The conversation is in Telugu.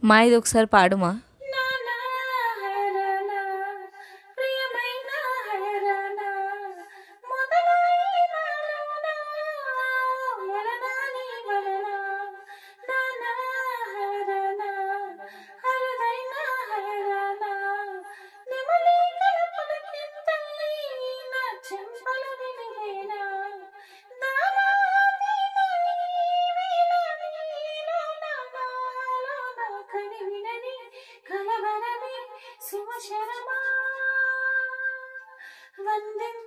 మా ఇది ఒకసారి పాడుమా? నానా హరనా ప్రియమైన హరనా మొదలైనలోనా వలనాని వలనా నానా హరనా హరదైన హరనా నెమలి కలపడకింతల్లి నా చెంపల విలివేనా నానా కనివినని కలవరమే శివశరమా వందెం